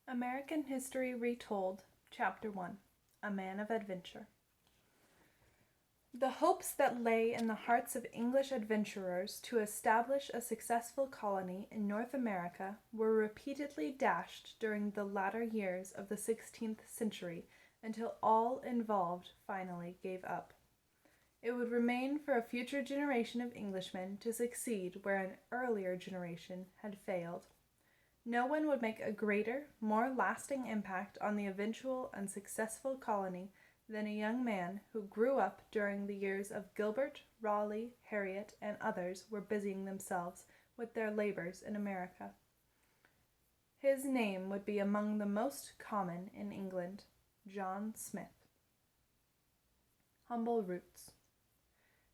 American History Retold, Chapter 1 A Man of Adventure. The hopes that lay in the hearts of English adventurers to establish a successful colony in North America were repeatedly dashed during the latter years of the 16th century until all involved finally gave up. It would remain for a future generation of Englishmen to succeed where an earlier generation had failed. No one would make a greater, more lasting impact on the eventual and successful colony than a young man who grew up during the years of Gilbert, Raleigh, Harriet, and others were busying themselves with their labors in America. His name would be among the most common in England, John Smith. Humble Roots.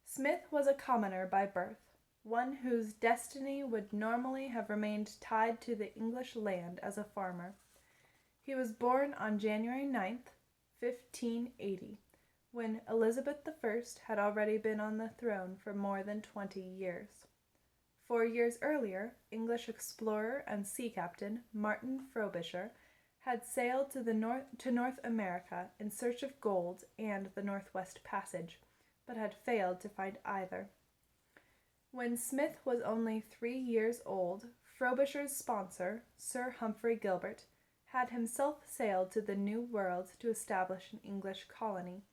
Smith was a commoner by birth, one whose destiny would normally have remained tied to the English land as a farmer. He was born on January 9th, 1580, when Elizabeth I had already been on the throne for more than 20 years. 4 years earlier, English explorer and sea captain Martin Frobisher had sailed to North America in search of gold and the Northwest Passage, but had failed to find either. When Smith was only 3 years old, Frobisher's sponsor, Sir Humphrey Gilbert, had himself sailed to the New World to establish an English colony,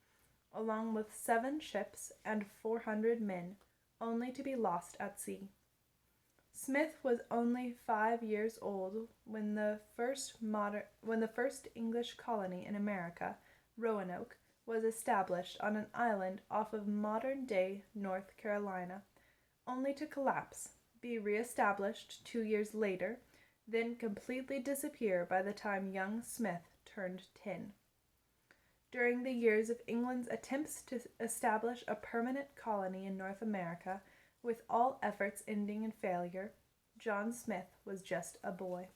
along with 7 ships and 400 men, only to be lost at sea. Smith was only 5 years old when the first English colony in America, Roanoke, was established on an island off of modern-day North Carolina, only to collapse, be re-established 2 years later, then completely disappear by the time young Smith turned 10. During the years of England's attempts to establish a permanent colony in North America, with all efforts ending in failure, John Smith was just a boy.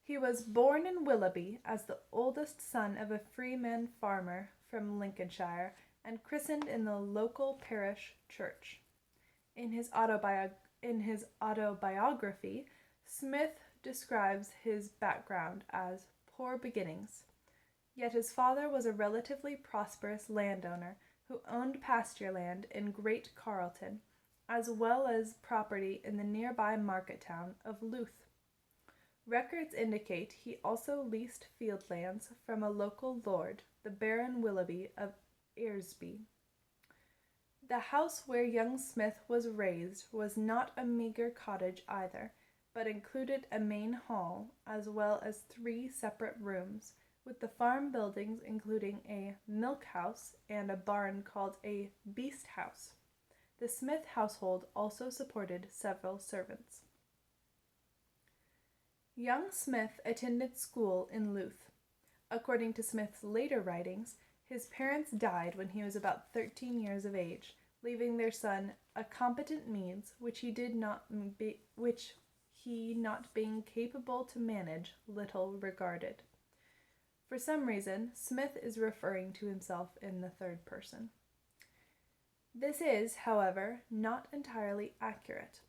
He was born in Willoughby as the oldest son of a freeman farmer from Lincolnshire and christened in the local parish church. In his autobiography, Smith describes his background as poor beginnings. Yet his father was a relatively prosperous landowner who owned pasture land in Great Carleton, as well as property in the nearby market town of Louth. Records indicate he also leased field lands from a local lord, the Baron Willoughby of Eresby. The house where young Smith was raised was not a meager cottage either, but included a main hall as well as 3 separate rooms, with the farm buildings including a milk house and a barn called a beast house. The Smith household also supported several servants. Young Smith attended school in Louth. According to Smith's later writings, his parents died when he was about 13 years of age, leaving their son a competent means which he, not being capable to manage, little regarded. For some reason, Smith is referring to himself in the third person. This is, however, not entirely accurate.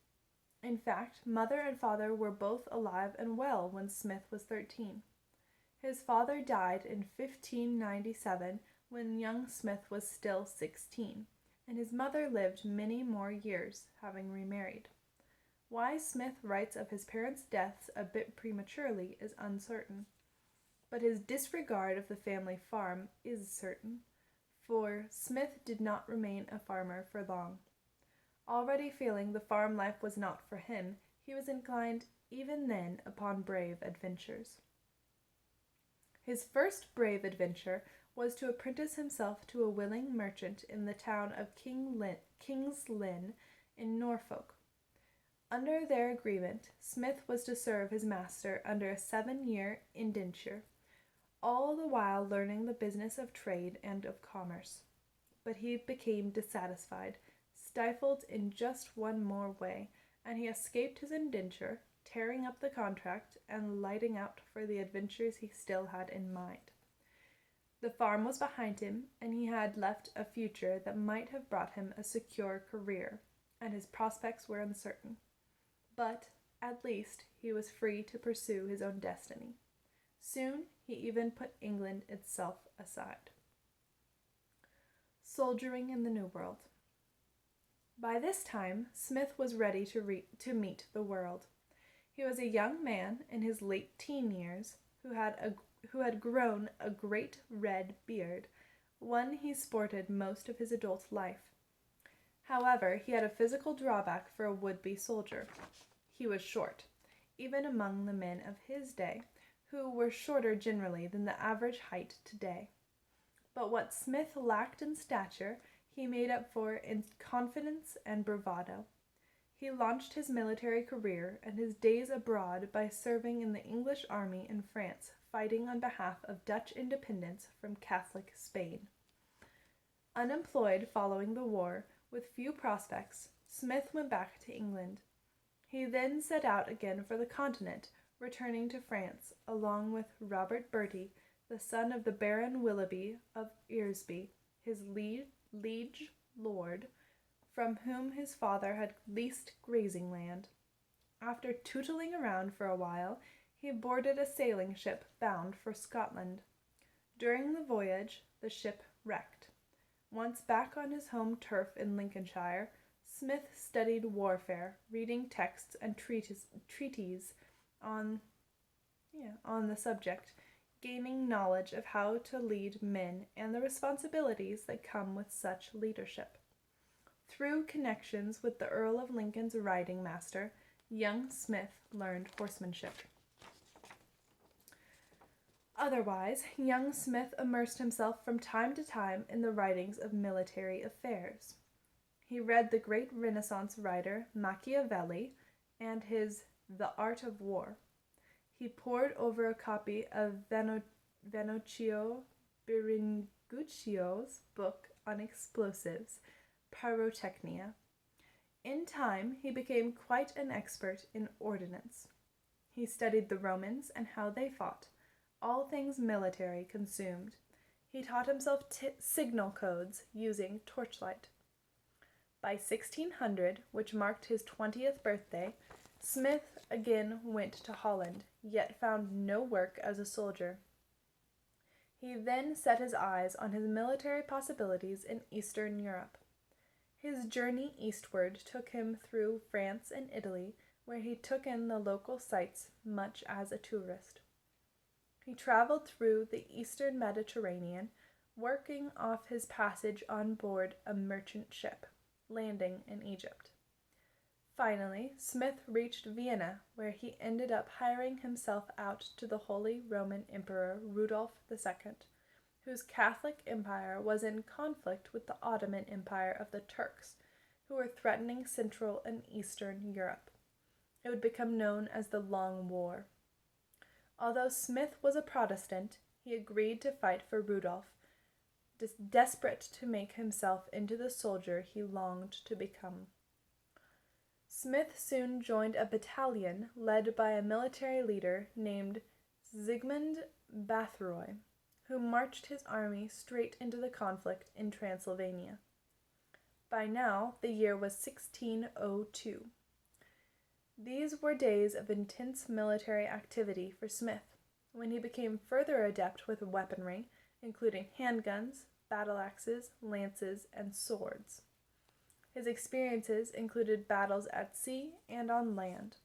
In fact, mother and father were both alive and well when Smith was 13. His father died in 1597 when young Smith was still 16, and his mother lived many more years, having remarried. Why Smith writes of his parents' deaths a bit prematurely is uncertain, but his disregard of the family farm is certain, for Smith did not remain a farmer for long. Already feeling the farm life was not for him, he was inclined even then upon brave adventures. His first brave adventure was to apprentice himself to a willing merchant in the town of King's Lynn in Norfolk. Under their agreement, Smith was to serve his master under a 7-year indenture, all the while learning the business of trade and of commerce. But he became dissatisfied, stifled in just one more way, and he escaped his indenture, tearing up the contract and lighting out for the adventures he still had in mind. The farm was behind him, and he had left a future that might have brought him a secure career, and his prospects were uncertain. But, At least he was free to pursue his own destiny. Soon he even put England itself aside. Soldiering in the New World. By this time, Smith was ready to meet the world. He was a young man in his late teen years who had grown a great red beard, one he sported most of his adult life. However, he had a physical drawback for a would-be soldier. He was short, even among the men of his day, who were shorter generally than the average height today. But what Smith lacked in stature, he made up for in confidence and bravado. He launched his military career and his days abroad by serving in the English army in France, fighting on behalf of Dutch independence from Catholic Spain. Unemployed following the war, with few prospects, Smith went back to England. He then set out again for the continent, returning to France, along with Robert Bertie, the son of the Baron Willoughby of Eresby, his liege lord, from whom his father had leased grazing land. After tootling around for a while, he boarded a sailing ship bound for Scotland. During the voyage, the ship wrecked. Once back on his home turf in Lincolnshire, Smith studied warfare, reading texts and treatises on the subject, gaining knowledge of how to lead men and the responsibilities that come with such leadership. Through connections with the Earl of Lincoln's riding master, young Smith learned horsemanship. Otherwise, young Smith immersed himself from time to time in the writings of military affairs. He read the great Renaissance writer Machiavelli and his The Art of War. He pored over a copy of Vannocchio Biringuccio's book on explosives, Pyrotechnia. In time, he became quite an expert in ordnance. He studied the Romans and how they fought, all things military consumed. He taught himself signal codes using torchlight. By 1600, which marked his 20th birthday, Smith again went to Holland, yet found no work as a soldier. He then set his eyes on his military possibilities in Eastern Europe. His journey eastward took him through France and Italy, where he took in the local sights much as a tourist. He traveled through the eastern Mediterranean, working off his passage on board a merchant ship, landing in Egypt. Finally, Smith reached Vienna, where he ended up hiring himself out to the Holy Roman Emperor Rudolph II, whose Catholic empire was in conflict with the Ottoman Empire of the Turks, who were threatening Central and Eastern Europe. It would become known as the Long War. Although Smith was a Protestant, he agreed to fight for Rudolph, desperate to make himself into the soldier he longed to become. Smith soon joined a battalion led by a military leader named Zygmunt Báthory, who marched his army straight into the conflict in Transylvania. By now, the year was 1602. These were days of intense military activity for Smith, when he became further adept with weaponry, including handguns, battle axes, lances, and swords. His experiences included battles at sea and on land.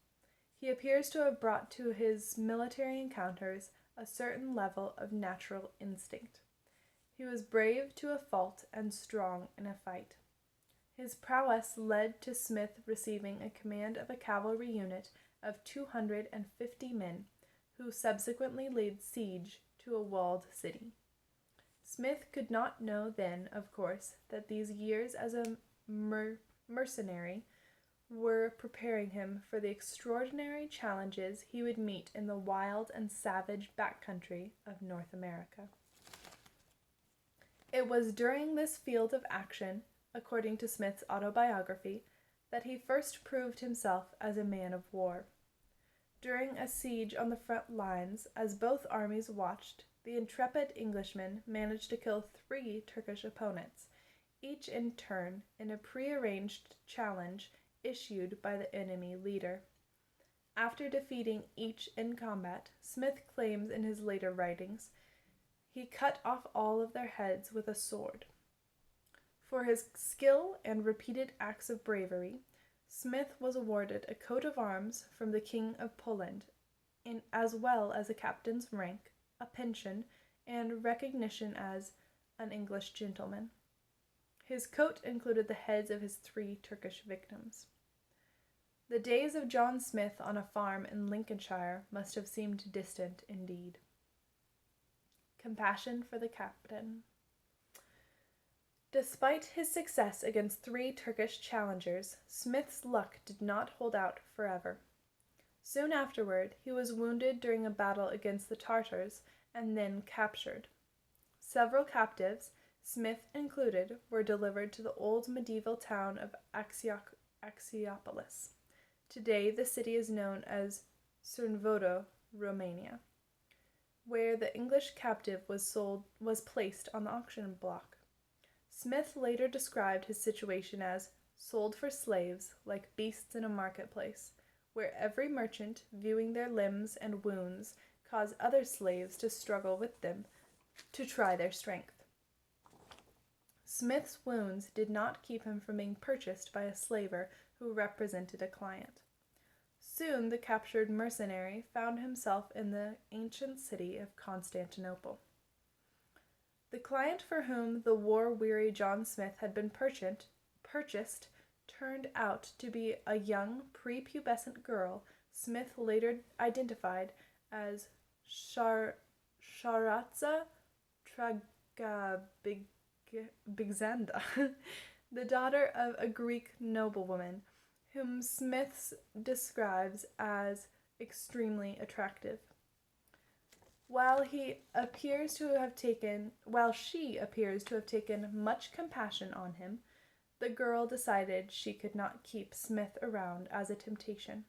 He appears to have brought to his military encounters a certain level of natural instinct. He was brave to a fault and strong in a fight. His prowess led to Smith receiving a command of a cavalry unit of 250 men, who subsequently laid siege to a walled city. Smith could not know then, of course, that these years as a mercenary were preparing him for the extraordinary challenges he would meet in the wild and savage backcountry of North America. It was during this field of action, according to Smith's autobiography, that he first proved himself as a man of war. During a siege on the front lines, as both armies watched, the intrepid Englishman managed to kill 3 Turkish opponents, each in turn, in a prearranged challenge issued by the enemy leader. After defeating each in combat, Smith claims in his later writings, he cut off all of their heads with a sword. For his skill and repeated acts of bravery, Smith was awarded a coat of arms from the King of Poland, as well as a captain's rank, a pension, and recognition as an English gentleman. His coat included the heads of his 3 Turkish victims. The days of John Smith on a farm in Lincolnshire must have seemed distant indeed. Compassion for the captain. Despite his success against 3 Turkish challengers, Smith's luck did not hold out forever. Soon afterward, he was wounded during a battle against the Tartars and then captured. Several captives, Smith included, were delivered to the old medieval town of Axiopolis. Today, the city is known as Cernavodă, Romania, where the English captive was placed on the auction block. Smith later described his situation as sold for slaves, like beasts in a marketplace, where every merchant, viewing their limbs and wounds, caused other slaves to struggle with them to try their strength. Smith's wounds did not keep him from being purchased by a slaver who represented a client. Soon the captured mercenary found himself in the ancient city of Constantinople. The client for whom the war-weary John Smith had been purchased turned out to be a young, prepubescent girl Smith later identified as Sharatza Tragabigzanda, the daughter of a Greek noblewoman, whom Smith describes as extremely attractive. While she appears to have taken much compassion on him, the girl decided she could not keep Smith around as a temptation.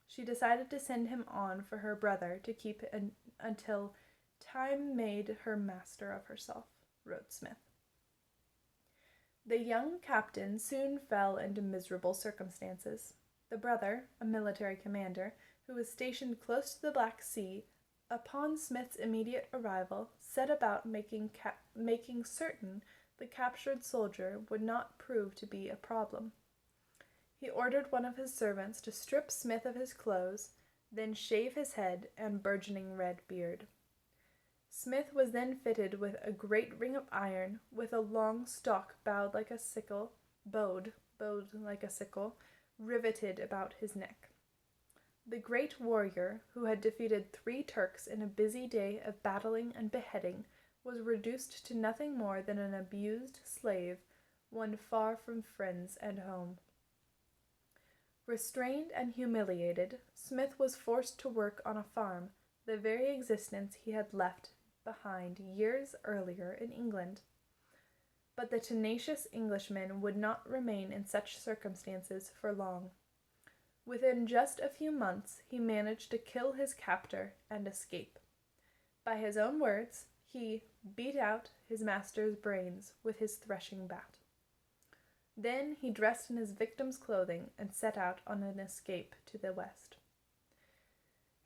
She decided to send him on for her brother to keep until time made her master of herself, wrote Smith. The young captain soon fell into miserable circumstances. The brother, a military commander, who was stationed close to the Black Sea, upon Smith's immediate arrival, set about making certain the captured soldier would not prove to be a problem. He ordered one of his servants to strip Smith of his clothes, then shave his head and burgeoning red beard. Smith was then fitted with a great ring of iron, with a long stalk bowed like a sickle, riveted about his neck. The great warrior, who had defeated 3 Turks in a busy day of battling and beheading, was reduced to nothing more than an abused slave, one far from friends and home. Restrained and humiliated, Smith was forced to work on a farm, the very existence he had left behind years earlier in England. But the tenacious Englishman would not remain in such circumstances for long. Within just a few months, he managed to kill his captor and escape. By his own words, he beat out his master's brains with his threshing bat. Then he dressed in his victim's clothing and set out on an escape to the west.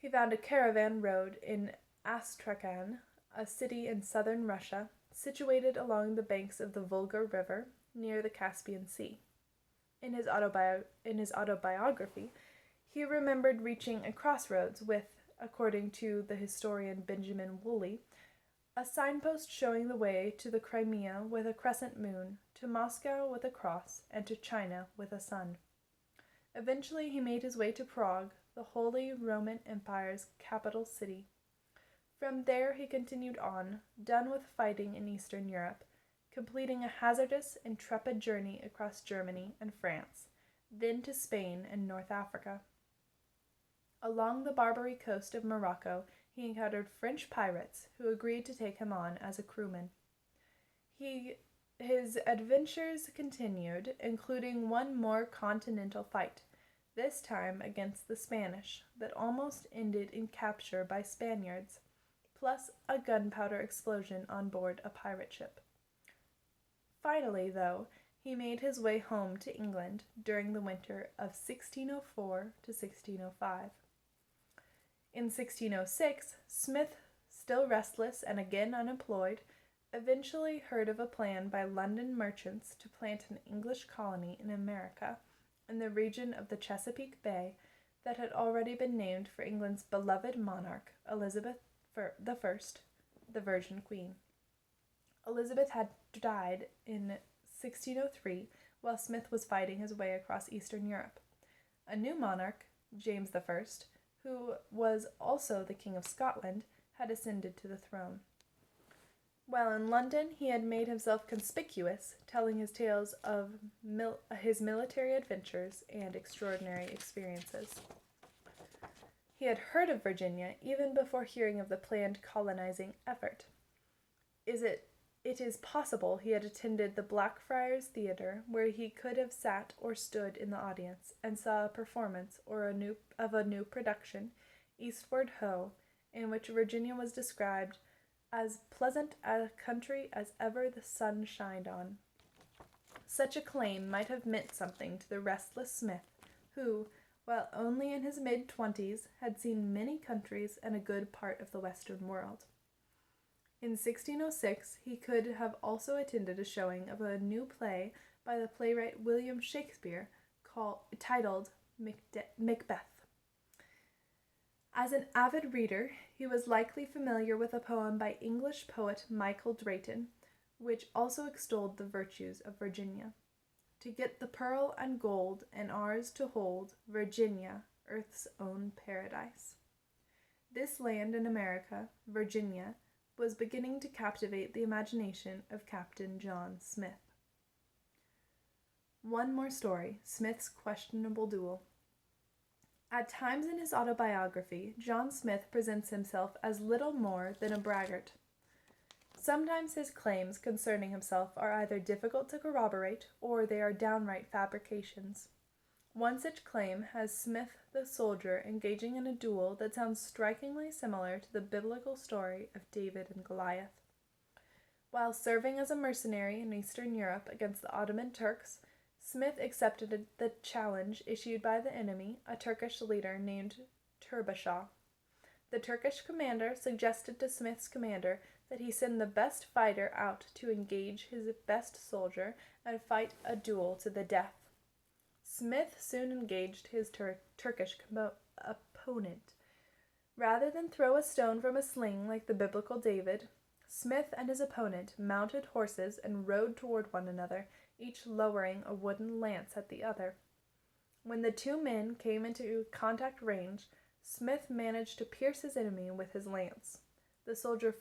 He found a caravan road in Astrakhan, a city in southern Russia, situated along the banks of the Volga River near the Caspian Sea. In his autobiography, he remembered reaching a crossroads with, according to the historian Benjamin Woolley, a signpost showing the way to the Crimea with a crescent moon, to Moscow with a cross, and to China with a sun. Eventually he made his way to Prague, the Holy Roman Empire's capital city. From there he continued on, done with fighting in Eastern Europe, completing a hazardous, intrepid journey across Germany and France, then to Spain and North Africa. Along the Barbary coast of Morocco, he encountered French pirates who agreed to take him on as a crewman. His adventures continued, including one more continental fight, this time against the Spanish, that almost ended in capture by Spaniards, plus a gunpowder explosion on board a pirate ship. Finally, though, he made his way home to England during the winter of 1604 to 1605. In 1606, Smith, still restless and again unemployed, eventually heard of a plan by London merchants to plant an English colony in America, in the region of the Chesapeake Bay that had already been named for England's beloved monarch, Elizabeth I, the Virgin Queen. Elizabeth had died in 1603 while Smith was fighting his way across Eastern Europe. A new monarch, James I, who was also the King of Scotland, had ascended to the throne. While in London, he had made himself conspicuous, telling his tales of his military adventures and extraordinary experiences. He had heard of Virginia even before hearing of the planned colonizing effort. It is possible he had attended the Blackfriars Theatre, where he could have sat or stood in the audience and saw a performance of a new production, Eastward Ho!, in which Virginia was described as pleasant a country as ever the sun shined on. Such a claim might have meant something to the restless Smith, who, while only in his mid-20s, had seen many countries and a good part of the Western world. In 1606, he could have also attended a showing of a new play by the playwright William Shakespeare titled Macbeth. As an avid reader, he was likely familiar with a poem by English poet Michael Drayton, which also extolled the virtues of Virginia. To get the pearl and gold, and ours to hold, Virginia, earth's own paradise. This land in America, Virginia, was beginning to captivate the imagination of Captain John Smith. One more story, Smith's questionable duel. At times in his autobiography, John Smith presents himself as little more than a braggart. Sometimes his claims concerning himself are either difficult to corroborate, or they are downright fabrications. One such claim has Smith the soldier engaging in a duel that sounds strikingly similar to the biblical story of David and Goliath. While serving as a mercenary in Eastern Europe against the Ottoman Turks, Smith accepted the challenge issued by the enemy, a Turkish leader named Turbashah. The Turkish commander suggested to Smith's commander that he send the best fighter out to engage his best soldier and fight a duel to the death. Smith soon engaged his Turkish opponent. Rather than throw a stone from a sling like the biblical David, Smith and his opponent mounted horses and rode toward one another, each lowering a wooden lance at the other. When the two men came into contact range, Smith managed to pierce his enemy with his lance. The soldier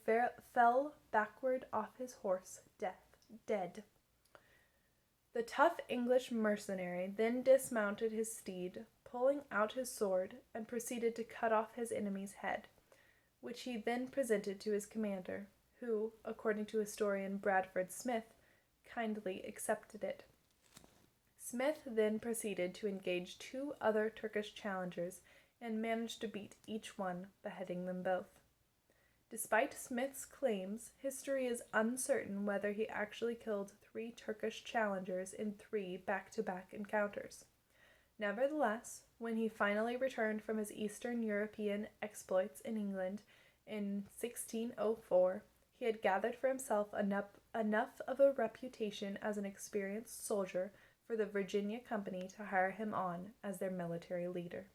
fell backward off his horse, dead. The tough English mercenary then dismounted his steed, pulling out his sword, and proceeded to cut off his enemy's head, which he then presented to his commander, who, according to historian Bradford Smith, kindly accepted it. Smith then proceeded to engage two other Turkish challengers and managed to beat each one, beheading them both. Despite Smith's claims, history is uncertain whether he actually killed 3 Turkish challengers in 3 back-to-back encounters. Nevertheless, when he finally returned from his Eastern European exploits in England in 1604, he had gathered for himself enough of a reputation as an experienced soldier for the Virginia Company to hire him on as their military leader.